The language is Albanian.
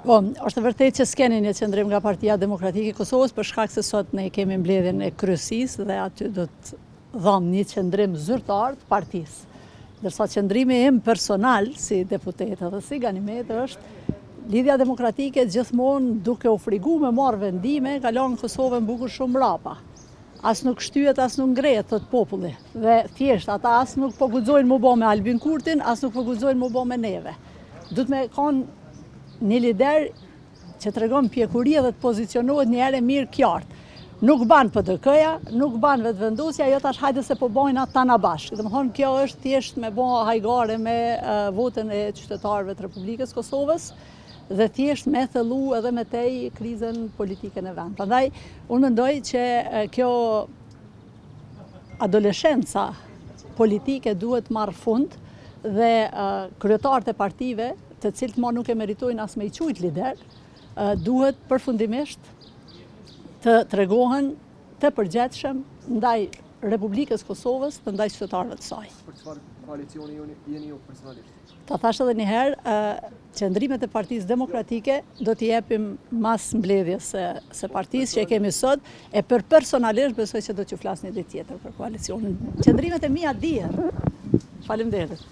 Po, është vërtet që s'keni një qëndrim nga Partia Demokratike e Kosovës për shkak se sot ne kemi mbledhjen e kryesisë dhe aty do të dhamë një qëndrim zyrtar të partisë. Ndërsa qëndrimi im personal si deputet dhe si Ganimet është Lidhja Demokratike gjithmonë duke u frigu me marrë vendime ka lënë Kosovën bukur shumë mbrapa. As nuk shtyhet, as nuk ngrehet, thot populli. Dhe thjesht ata as nuk po guxojnë mu bo me Albin Kurtin, as nuk po guxojnë mu bo me neve. Duhet me kanë një lider që të regon pjekuria dhe të pozicionohet një herë mirë qartë. Nuk ban PDK-ja, nuk ban vetëvendosja, jo tash hajde se po bojnë atë tana bashkë. Dhe më thonë, kjo është thjesht me bo hajgare me votën e qytetarëve të Republikës Kosovës dhe thjesht me thellu edhe me tej krizën politike në vend. Prandaj, unë mendoj që kjo adoleshenca politike duhet marrë fund dhe kryetarët e partive të cilët ma nuk e meritojnë as me i qujt lider, duhet përfundimisht të tregohen të përgjithshëm ndaj Republikës Kosovës dhe ndaj qytetarëve të saj. Për çfarë koalicioni jeni ju personalisht? Ta thash edhe një herë, qëndrimet e Partisë Demokratike do t'i jepim mas mbledhjes së partisë që e kemi sot, e për personalisht besoj që do t'ju flas një ditë tjetër për koalicionin. Qëndrimet e mia dihen. Faleminderit.